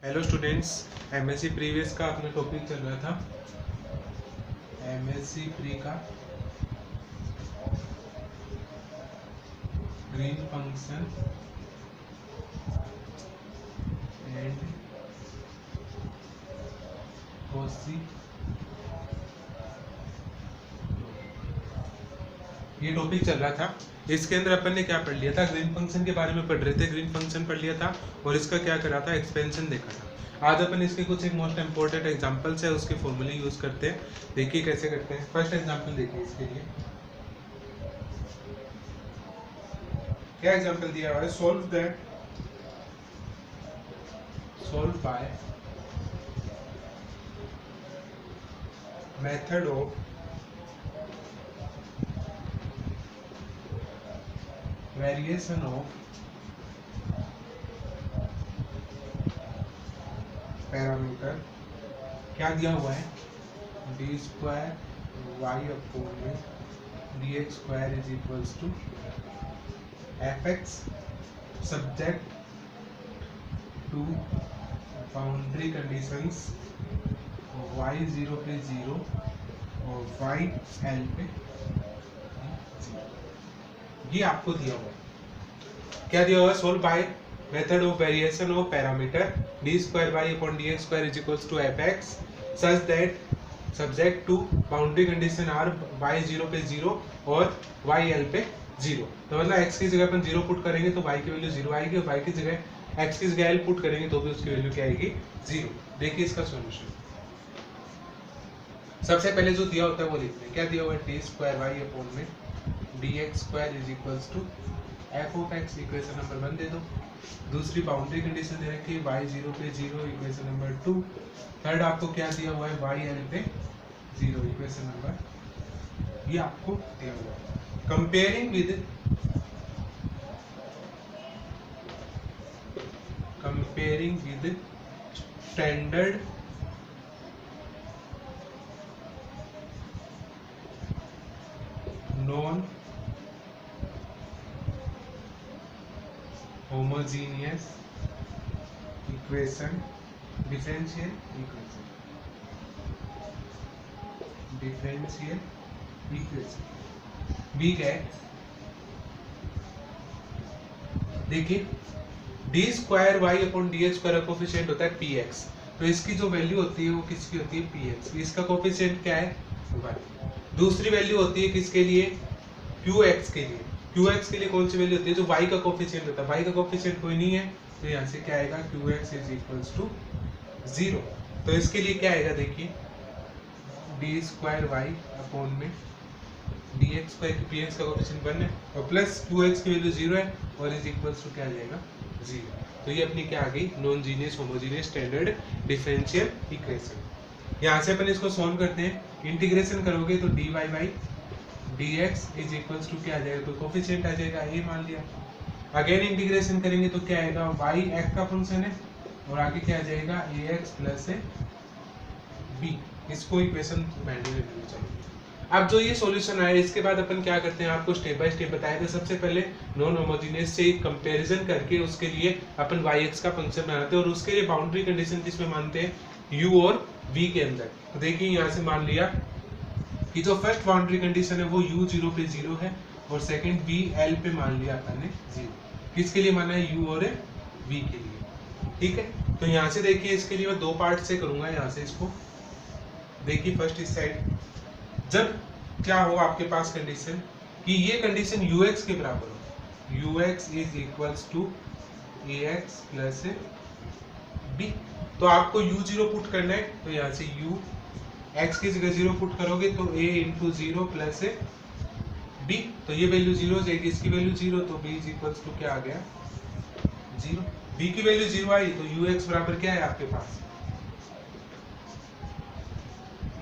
Hello students, MSc previous का अपना topic चल रहा था। एमएससी प्री का ग्रीन फंक्शन एंड कॉची, ये टॉपिक चल रहा था। इसके अंदर अपन ने क्या पढ़ लिया था, ग्रीन फंक्शन के बारे में पढ़ रहे थे। ग्रीन फंक्शन पढ़ लिया था और इसका क्या करा था, एक्सपेंशन देखा था। आज अपन इसके कुछ एक मोस्ट इंपोर्टेंट एग्जांपल्स है, उसके फॉर्मूले यूज करते हैं। देखिए कैसे करते हैं। फर्स्ट एग्जांपल देखिए इसके लिए क्या एग्जांपल दिया हुआ है। Solve by method of variation of parameter. क्या दिया हुआ है, डी स्क्वायर वाई अपॉन में D X square is equals to F X subject to boundary conditions Y 0 पे 0 और वाई एल पे 0। ये आपको दिया हुआ है। क्या दिया हुआ है, solve by method of variation of parameter D square Y upon D X square is equals to F X such that subject to boundary condition are Y 0 पे 0 और वाई एल पे 0। तो मतलब x की जगह अपन 0 पुट करेंगे तो y की वैल्यू 0 आएगी और y की जगह x की जगह l पुट करेंगे तो भी उसकी वैल्यू क्या आएगी, 0। देखिए इसका सॉल्यूशन। सबसे पहले जो दिया होता है वो लिखते हैं। क्या दिया हुआ है, डी स्क्वायर वाई अपॉन में D X square is equals to F of X, equation number 1 दे दो। दूसरी बाउंड्री कंडीशन दे रखी है y 0 पे 0, इक्वेशन नंबर 2। थर्ड आपको क्या दिया हुआ है, y l पे 0, इक्वेशन नंबर, ये आपको दिया हुआ है। Comparing with standard non homogeneous equation, differential equation B क्या है। देखिए D square Y upon D X square का कोफिशिएंट होता है पी एक्स। तो इसकी जो वैल्यू होती है वो किसकी होती है, पी एक्स। इसका कोफिशिएंट क्या है, 1। दूसरी वैल्यू होती है किसके लिए, क्यू एक्स के लिए। क्यू एक्स के लिए कौन सी वैल्यू होती है, जो वाई का कोफिशिएंट होता है। वाई का कोफिशिएंट कोई नहीं है तो यहाँ से क्या आएगा, Q X is equals to 0। तो इसके लिए क्या आएगा, देखिए डी स्क्वायर वाई अपॉन में डी एक्स स्क्वायर की पी एक्स का कोफिशिएंट 1 है और प्लस क्यू एक्स की वैल्यू 0 है और इज इक्वल्स टू क्या आ जाएगा, 0। तो ये अपनी क्या आ गई, non genius homogeneous standard differential equation. यहाँ से अपन इसको सॉल्व करते हैं। इंटीग्रेशन करोगे तो D Y by D X is equals to क्या आ जाएगा, तो कोफिशिएंट आ जाएगा ए मान लिया। अगेन इंटीग्रेशन करेंगे तो क्या आएगा, वाई एक्स का फंक्शन है और आगे क्या आ जाएगा, ए एक्स प्लस ए बी। इसको इक्वेशन वैल्यू लेनी चाहिए। अब जो ये सॉल्यूशन आया इसके बाद अपन क्या करते हैं, आपको स्टेप बाय स्टेप बताया था। सबसे पहले नॉन होमोजेनियस से कंपैरिजन करके उसके लिए अपन y(x) का फंक्शन बनाते हैं और उसके लिए बाउंड्री कंडीशन किसमें मानते हैं, u और v के अंदर। तो देखिए यहाँ से मान लिया कि जो फर्स्ट बाउंड्री कंडीशन है वो u 0 पे 0 है और सेकंड v l पे मान लिया अपन ने 0। किसके लिए माना है, u और v के लिए, ठीक है। तो यहाँ से देखिए इसके लिए मैं 2 पार्ट से करूंगा। यहाँ से इसको देखिए, फर्स्ट इस साइड जब क्या हो आपके पास कंडीशन कि ये कंडीशन ux के बराबर हो, ux is equals to ax plus b। तो आपको u0 पुट करना है तो यहाँ से u x की जगह 0 पुट करोगे तो a इंटू 0 प्लस b। तो ये वैल्यू 0 जाएगी, इसकी वैल्यू 0, तो b इज इक्वल्स टू क्या आ गया, 0। b की वैल्यू 0 आई तो ux बराबर क्या है आपके पास,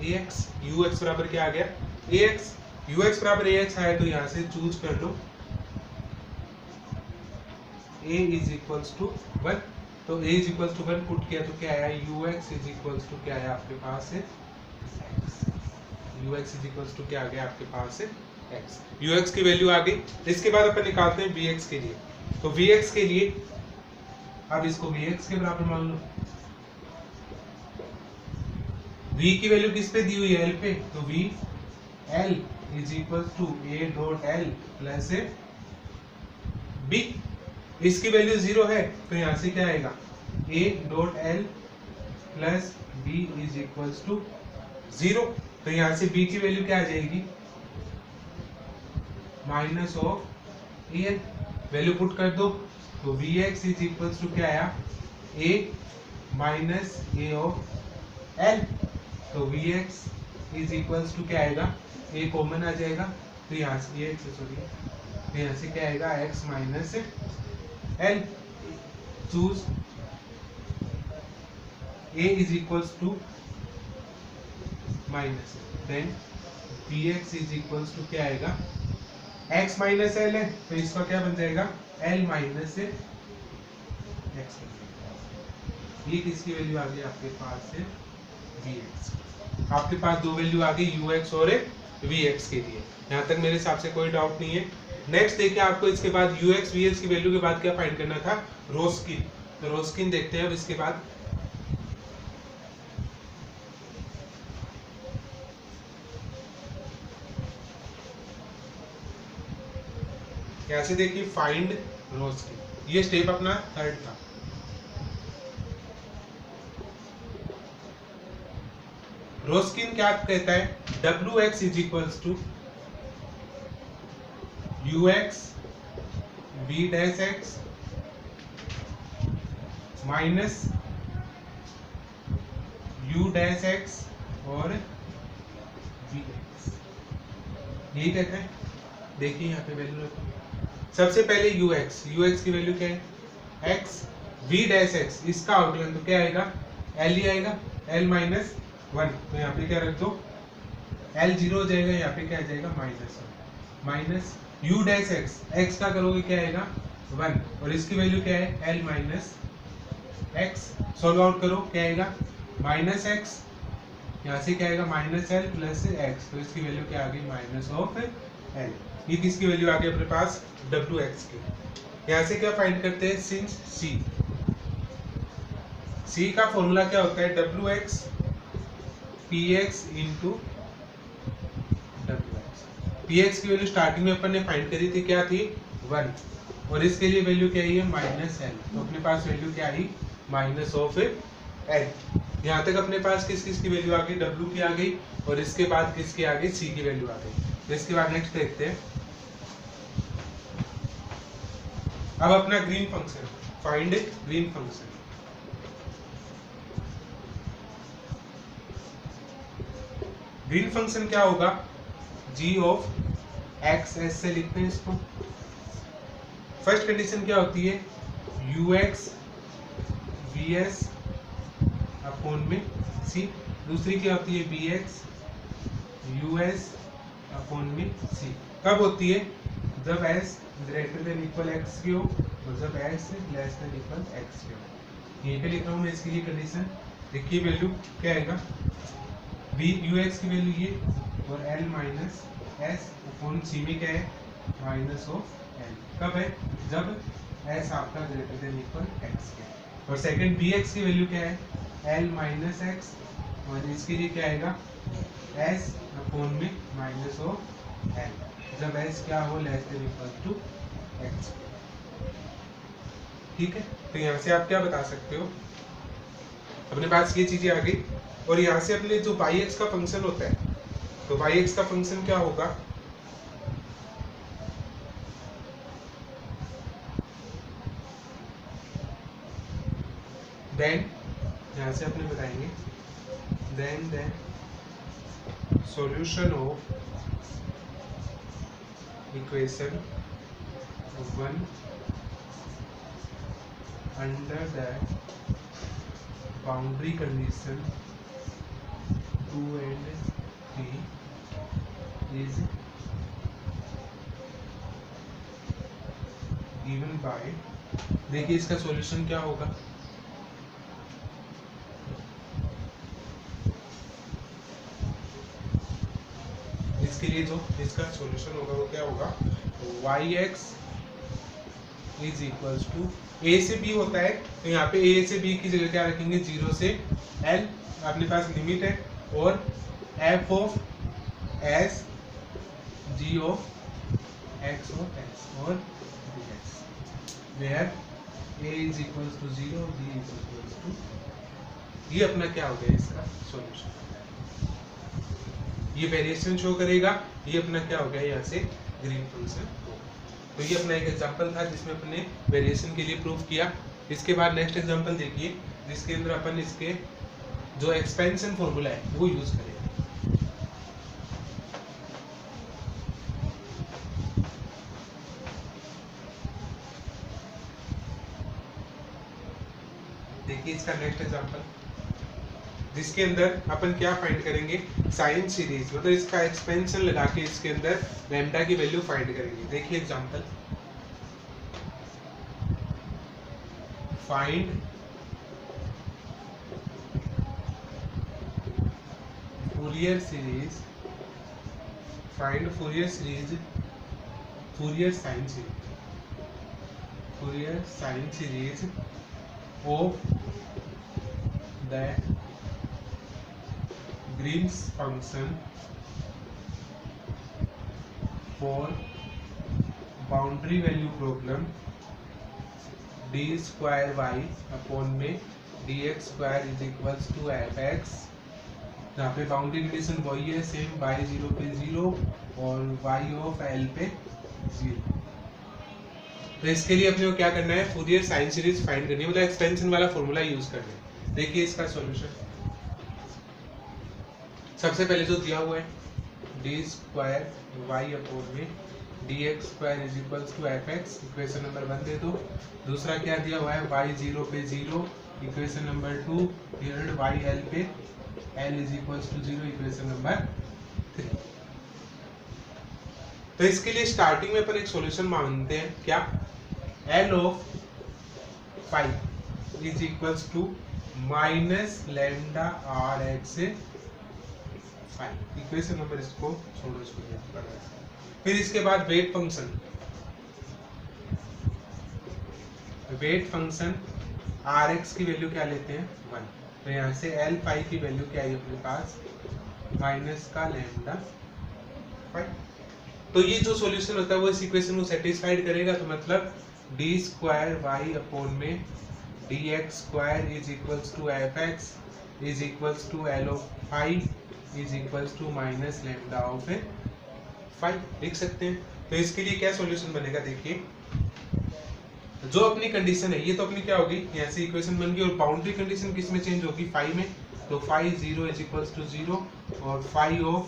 ax। ux बराबर क्या आ गया, ax। ux बराबर ax आया तो यहाँ से चूज कर लो a इज इक्वल्स टू 1। तो a is equals to 1 put किया तो क्या आया, ux इज इक्वल्स टू क्या आया आपके पास है x। ux is equals to क्या आ गया आपके पास है x। ux की वैल्यू आ गई। इसके बाद अपन निकालते हैं vx के लिए। तो vx के लिए अब इसको vx के बराबर मान लो v की वैल्यू किस पे दी हुई है, l पे, तो v l is equal to a dot l plus b। इसकी वैल्यू 0 है तो यहाँ से क्या आएगा, a dot l plus b is equal to 0। तो यहाँ से b की वैल्यू क्या आ जाएगी, minus of a l. Value put कर दो तो v x is equal to क्या आया, a minus a of l. तो v x is equal to क्या आएगा, a कॉमन आ जाएगा तो यहाँ से ये सॉरी, तो यहाँ से क्या आएगा x minus L. Choose a is equal to minus, then V x is equal to क्या आएगा, x माइनस एल है तो इसका क्या बन जाएगा, l माइनस एक्स। ये किसकी वैल्यू आ गई आपके पास है, vx। आपके पास दो वैल्यू आ गई ux और vx के लिए। यहाँ तक मेरे हिसाब से कोई डाउट नहीं है। नेक्स्ट देखिए, आपको इसके बाद ux vx की वैल्यू के बाद क्या फाइंड करना था, रो स्किन। तो रो स्किन देखते हैं अब इसके बाद। यहाँ से देखिए फाइंड रो स्किन, ये स्टेप अपना थर्ड था। रो स्किन क्या कहता है, wx is equals to ux v dash x minus u dash x और vx, यही कहते हैं। देखिए यहाँ पे वैल्यू रखो, सबसे पहले ux की वैल्यू क्या है, x v डैश x, इसका आउटलाइन तो क्या आएगा, l ही आएगा, l माइनस 1। तो यहाँ पे क्या रख दो, l 0 हो जाएगा, यहाँ पे क्या आ जाएगा minus 1, minus u dash x का करोगे क्या आएगा 1, और इसकी वैल्यू क्या है l minus x। Solve out करो क्या आएगा, माइनस x, यहाँ से क्या आएगा माइनस l प्लस x, तो इसकी वैल्यू क्या आ गई, माइनस ऑफ l। ये किसकी वैल्यू आ गई अपने पास, wx की। यहाँ से क्या फाइंड करते हैं, सिंस c का फॉर्मूला क्या होता है, wx px into wx। px की वैल्यू स्टार्टिंग में अपन ने फाइंड करी थी, क्या थी 1, और इसके लिए वैल्यू क्या है माइनस l, तो अपने पास वैल्यू क्या आई, माइनस ऑफ l। यहाँ तक अपने पास किस किस की वैल्यू आ गई, w की आ गई, और इसके बाद किसकी आ गई, c की वैल्यू आ गई। तो इसके बाद नेक्स्ट देखते हैं अब अपना green function, find green function. Green function क्या होगा, g ऑफ x, s से लिखते हैं इसको। फर्स्ट कंडीशन क्या होती है, ux vs अपॉन में c। दूसरी क्या होती है, bx us अपॉन में c। कब होती है, जब s greater than equal x की हो और जब s less than equal x की हो। यहीं पे लिख रहा हूँ मैं इसकी ये कंडीशन। देखिए वैल्यू क्या आएगा, v ux की वैल्यू ये, और l minus s upon c में क्या है, माइनस ऑफ l। कब है, जब s आपका ग्रेटर देन इक्वल x के। और सेकंड bx की वैल्यू क्या है, l माइनस x, और इसके लिए क्या आएगा, s अपॉन में माइनस ऑफ l, जब s क्या हो less than equal to x। ठीक है, तो यहाँ से आप क्या बता सकते हो, अपने पास ये चीजें आ गई। और यहाँ से अपने जो yx का फंक्शन होता है, तो yx का फंक्शन क्या होगा, देन यहाँ से अपने बताएंगे, then solution of equation 1 under the boundary condition 2 and 3 is given by। देखिए इसका सॉल्यूशन क्या होगा, इसके लिए जो इसका सॉल्यूशन होगा वो क्या होगा, yx is equals to a से b होता है, तो यहाँ पे a से b की जगह क्या रखेंगे, 0 से l। अपने पास लिमिट है और f of s g of x of s और d x where a is equals to 0 b is equals to, ये अपना क्या हो गया इसका सॉल्यूशन। ये वेरिएशन शो करेगा, ये अपना क्या हो गया यहाँ से ग्रीन फंक्शन। तो ये अपना एक एग्जांपल था जिसमें अपने वेरिएशन के लिए प्रूव किया। इसके बाद नेक्स्ट एग्जांपल देखिए जिसके अंदर अपन इसके जो एक्सपेंशन फॉर्मूला है वो यूज करेंगे। देखिए इसका नेक्स्ट एग्जांपल जिसके अंदर अपन क्या फाइंड करेंगे, साइन सीरीज, मतलब इसका एक्सपेंशन लगा के इसके अंदर लैम्डा की वैल्यू फाइंड करेंगे। देखिए example, find Fourier series, find Fourier series, Fourier sine series, Fourier sine series of the Green's function for boundary value problem d square y upon में dx square is equals to fx, जहाँ पे boundary condition वही है same, y 0 पे 0 और y of l पे 0। तो इसके लिए अपने को क्या करना है, फूरियर साइन सीरीज फाइंड करनी है, मतलब एक्सपेंशन वाला फॉर्मूला यूज करना है। देखिए इसका सॉल्यूशन, सबसे पहले जो दिया हुआ है डी स्क्वायर वाई अपॉन में D X square is equals to F X, equation number 1 दे दो। दूसरा क्या दिया हुआ है, y 0 पे 0, equation number 2। Third y l पे l is equals to 0, equation number 3। तो इसके लिए स्टार्टिंग में अपन एक सॉल्यूशन मांगते हैं, क्या, L of 5 is equals to minus lambda R X 5, equation number इसको छोड़ो, इसको। फिर इसके बाद weight function, weight function R X की वैल्यू क्या लेते हैं 1, तो यहाँ से L 5 की वैल्यू क्या है अपने पास, माइनस का लैम्डा 5। तो ये जो सॉल्यूशन होता है वो इस इक्वेशन को सेटिस्फाइड करेगा। तो मतलब डी स्क्वायर वाई अपॉन में D X square is equals to F X is equals to L of 5 is equals to minus lambda of 5 लिख सकते हैं। तो इसके लिए क्या सॉल्यूशन बनेगा, देखिए जो अपनी कंडीशन है ये तो अपनी क्या होगी, यहाँ से इक्वेशन बन गई, और बाउंड्री कंडीशन किस में चेंज होगी, 5 में। तो 5 0 इज इक्वल्स टू 0 और 5 of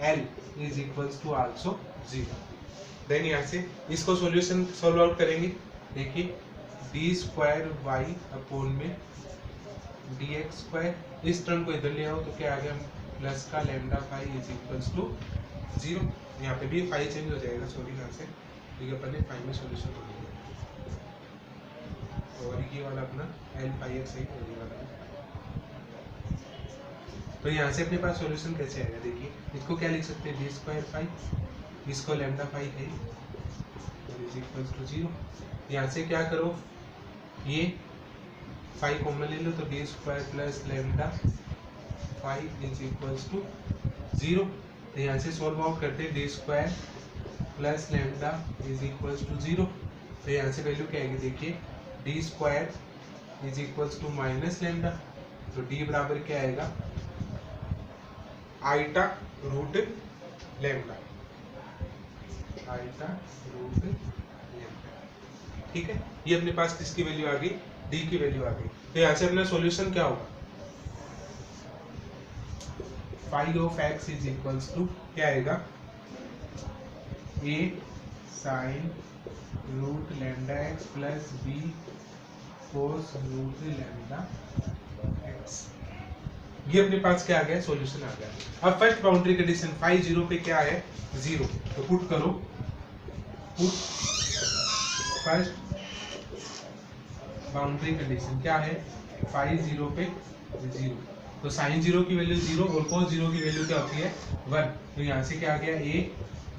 L is equals to also 0। Then यहाँ से इसको सॉल्यूशन सॉल्व आउट करेंगे। देखिए डी स्क्वायर वाई अपॉन में डी एक्स स्क्वायर, इस टर्म को इधर ले आओ तो क्या आ गया, प्लस का लैम्डा 5 इज इक्वल्स टू 0। यहाँ पे भी 5 चेंज हो जाएगा, सॉरी यहाँ से, ठीक है, अपन ने 5 में सॉल्यूशन कर दिया और ये वाला अपना L 5x है, ये वाला। तो यहाँ से अपने पास सॉल्यूशन कैसे आएगा, देखिए इसको क्या लिख सकते हैं, डी स्क्वायर 5, इसको लैम्डा 5 है इज इक्वल्स टू 0। यहाँ से क्या करो, ये 5 कॉमन ले लो तो D square plus lambda 5 is equals to 0। तो यहाँ से सॉल्व आउट करते हैं, D square plus lambda is equals to 0। तो यहाँ से वैल्यू क्या आएगी, देखिए D square is equals to minus lambda, तो डी बराबर क्या आएगा, iota root lambda, iota root lambda. ठीक है, ये अपने पास किसकी वैल्यू आ गई, डी की वैल्यू आ गई। तो यहाँ से अपना सॉल्यूशन क्या होगा, 5 of x is equals to क्या आएगा, a sine root lambda x plus b cos root lambda x। ये अपने पास क्या आ गया, सॉल्यूशन आ गया। अब फर्स्ट बाउंड्री कंडीशन 5 0 पे क्या है 0, तो पुट करो, पुट फर्स्ट बाउंड्री कंडीशन क्या है 5 0 पे 0, तो साइन 0 की वैल्यू 0 और कोस 0 की वैल्यू क्या होती है 1। तो यहाँ से क्या आ गया, a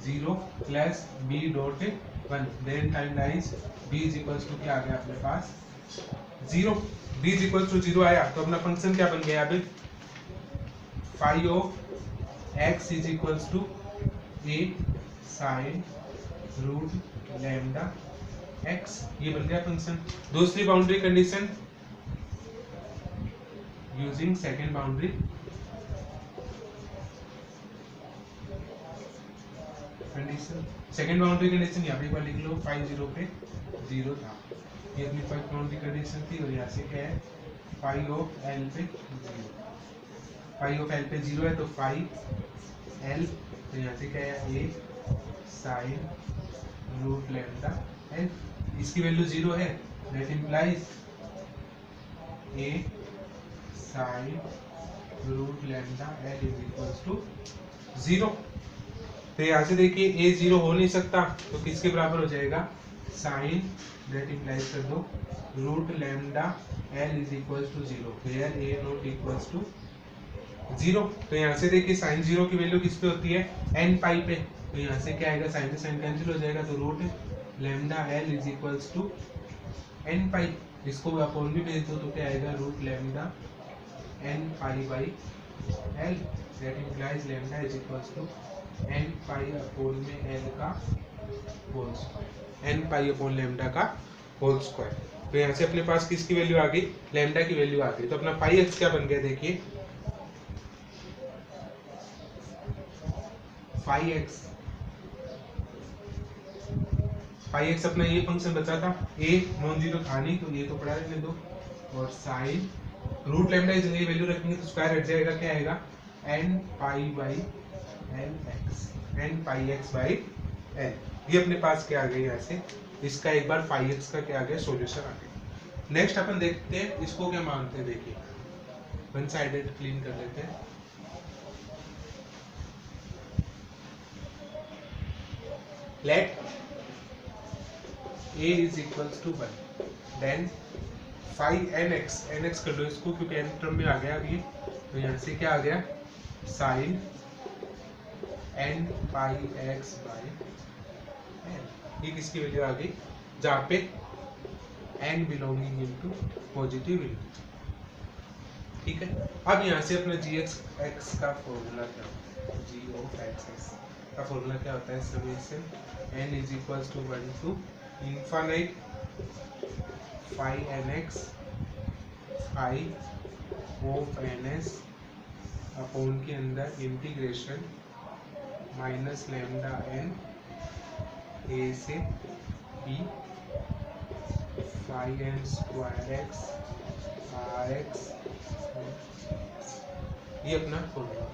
0 plus b dot 1, then time lies b is equals to क्या आ गया अपने पास 0, b इज इक्वल्स टू 0 आया। तो अपना फंक्शन क्या बन गया, अभी phi of X is equals to A sine root lambda X, ये बन गया फंक्शन। दूसरी boundary condition using second boundary condition. Second boundary condition यहाँ पे एक बार लिख लो, फाई 0 पे 0 था, ये अपनी फर्स्ट बाउंड्री कंडीशन थी। और यहाँ से क्या है, फाई ऑफ एल पे 0, फाई ऑफ एल पे 0 है तो फाई एल, तो यहाँ से क्या है A sine root lambda L, इसकी वैल्यू 0 है, that implies A sine root lambda L is equals to 0। तो यहाँ से देखिए ए 0 हो नहीं सकता, तो किसके बराबर हो जाएगा, साइन, दैट इम्प्लाइज कर दो root lambda L is equals to 0, where A not equals to 0। तो यहाँ से देखिए साइन 0 की वैल्यू किस पे होती है, एन पाई पे, तो यहाँ से क्या आएगा, साइन से साइन कैंसिल हो जाएगा, तो root lambda L is equals to n pi, इसको अपोन भी भेज दो तो क्या आएगा, root lambda n pi by l, that implies lambda is equals to n pi upon में एल का whole square, N pi upon lambda का होल स्क्वायर। तो यहाँ से अपने पास किसकी वैल्यू आ गई, लैम्डा की वैल्यू आ गई। तो अपना पाई एक्स क्या बन गया, देखिए फाई एक्स अपना ये फंक्शन बचा था, ए नॉन जीरो था नहीं तो ये तो पड़ा रहने दो, और साइन रूट लैम्डा इस जगह वैल्यू रखेंगे तो स्क्वायर हट जाएगा, क्या आएगा N pi by L X, N pi X by L, ये अपने पास क्या आ गया, यहाँ से इसका एक बार फाई एक्स का क्या आ गया, सॉल्यूशन आ गया। नेक्स्ट अपन देखते हैं इसको क्या मानते हैं, देखिए वन साइडेड क्लीन कर लेते हैं। Let a is equals to 1, then phi nx कर लो इसको, क्योंकि n टर्म में आ गया अभी, तो यहाँ से क्या आ गया, sine n pi x by n, ये किसकी वैल्यू आ गई, जहाँ पे n belonging into positive into, ठीक है। अब यहाँ से अपना जी एक्स का फॉर्मूला क्या होता है, जी ऑफ एक्स का फॉर्मूला क्या होता है, summation n is equals to 1 to infinite phi nx phi of ns upon के अंदर integration minus lambda n a से b phi n square x rx, ये अपना फॉर्मूला।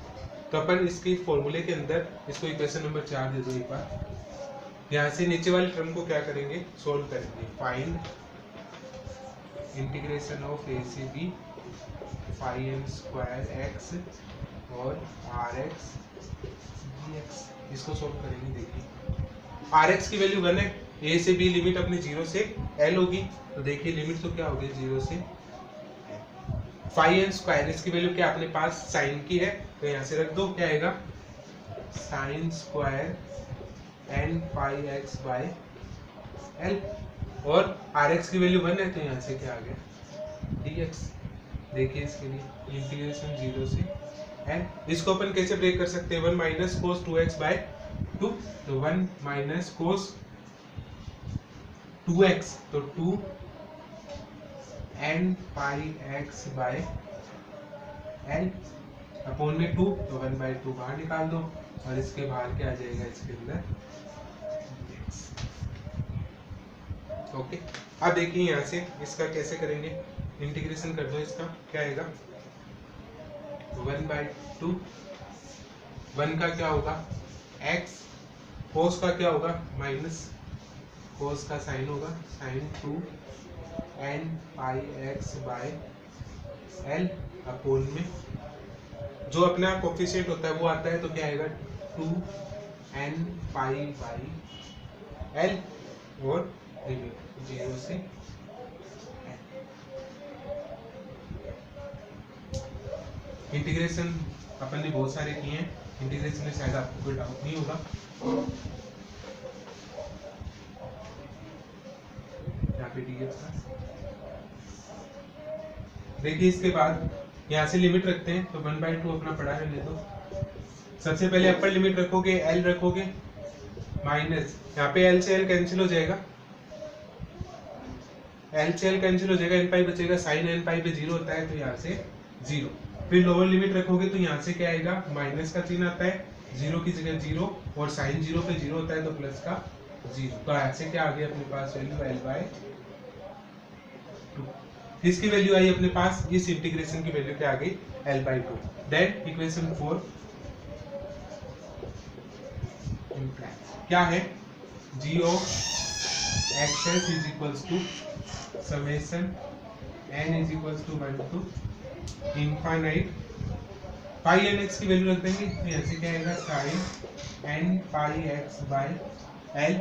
तो अपन इसके फॉर्मूले के अंदर इसको इक्वेशन नंबर 4 दे दो एक बार। यहाँ से नीचे वाले टर्म को क्या करेंगे, सोल्व करेंगे, फाइंड इंटीग्रेशन ऑफ ए से B phi N square X और आर एक्स डी एक्स, इसको सोल्व करेंगे। देखिए आर एक्स की वैल्यू 1 है, ए से बी लिमिट अपनी 0 से एल होगी, तो देखिए लिमिट तो क्या होगी 0 से फाई एन स्क्वायर, इसकी वैल्यू क्या अपने पास साइन की है, तो यहाँ से रख दो, क्या आएगा sine square N pi X by L, और आर एक्स की वैल्यू 1 है, तो यहाँ से क्या आ गया डी एक्स। देखिए इसके लिए इंटीग्रेशन 0 से एन, इसको अपन कैसे ब्रेक कर सकते हैं, 1 माइनस कोस 2x बाई 2, तो 1 माइनस कोस 2x, तो 2 N pi X by L upon में 2, तो 1 बाई 2 बाहर निकाल दो, और इसके बाहर क्या आ जाएगा, इसके अंदर ओके। अब देखिए यहाँ से इसका कैसे करेंगे, इंटीग्रेशन कर दो इसका, क्या आएगा 1 बाई 2, 1 का क्या होगा x, कोस का क्या होगा माइनस, कोस का साइन होगा sine 2 N pi X by L upon में जो अपना कोफिशिएंट होता है वो आता है, तो क्या आएगा 2 एन पाई बाई एल और लिमिट 0 से इंटीग्रेशन अपन ने बहुत सारे किए हैं, इंटीग्रेशन में शायद आपको कोई डाउट नहीं होगा। यहाँ पे देखिए इसके बाद यहाँ से लिमिट रखते हैं, तो 1/2 अपना पड़ा रहने दो। सबसे पहले अपर लिमिट रखोगे, एल रखोगे माइनस, यहाँ पे एल से एल कैंसिल हो जाएगा, एल से एल कैंसिल हो जाएगा, एन पाई बचेगा, साइन एन पाई पे 0 होता है तो यहाँ से 0। फिर लोअर लिमिट रखोगे तो यहाँ से क्या आएगा, माइनस का चिन्ह आता है, 0 की जगह 0, और साइन 0 पे 0 होता है तो प्लस का 0। तो यहाँ से क्या आ गया अपने पास वैल्यू L/2। इसकी वैल्यू आई अपने पास, इस इंटीग्रेशन की वैल्यू क्या आ गई, L/2। देन इक्वेशन 4 क्या है, g of xs is equals to summation n is equals to 1 to infinite pi N X की वैल्यू रख देंगे, तो यहाँ से क्या आएगा, sine n pi x by l।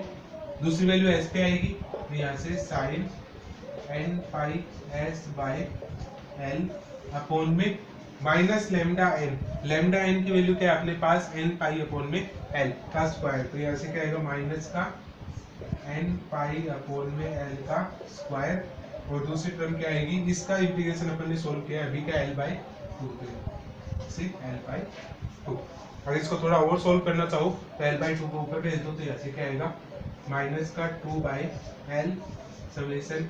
दूसरी वैल्यू s पे आएगी, तो यहाँ से sine n pi s by l upon में minus lambda n। Lambda n की वैल्यू क्या है अपने पास, n पाई अपॉन में l का स्क्वायर, तो यहाँ से क्या आएगा, माइनस का n पाई अपॉन में l का स्क्वायर, और दूसरी टर्म क्या आएगी, इसका इंटीग्रेशन अपन ने सोल्व किया है अभी, क्या L/2 से L/2। अगर इसको थोड़ा और सोल्व करना चाहो तो L/2 को ऊपर भेज दो, तो यहाँ से क्या आएगा, माइनस का 2/L summation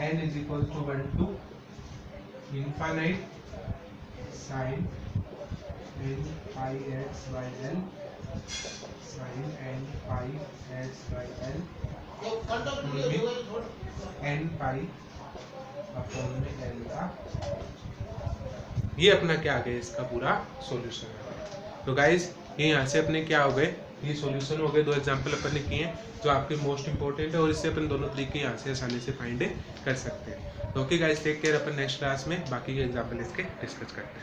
n is equal to 1 to infinite sine n pi x by l sine n pi x by l n pi upon में l का, ये अपना क्या आ गया, इसका पूरा सॉल्यूशन है। तो गाइस ये यहाँ से अपने क्या हो गए, ये सॉल्यूशन हो गए, 2 एग्जांपल अपन ने किए हैं जो आपके मोस्ट इंपॉर्टेंट है, और इससे अपन दोनों तरीके यहाँ से आसानी से फाइंड कर सकते हैं। तो ओके गाइस, टेक केयर, अपन नेक्स्ट क्लास में बाकी के एग्जांपल इसके डिस्कस करते हैं।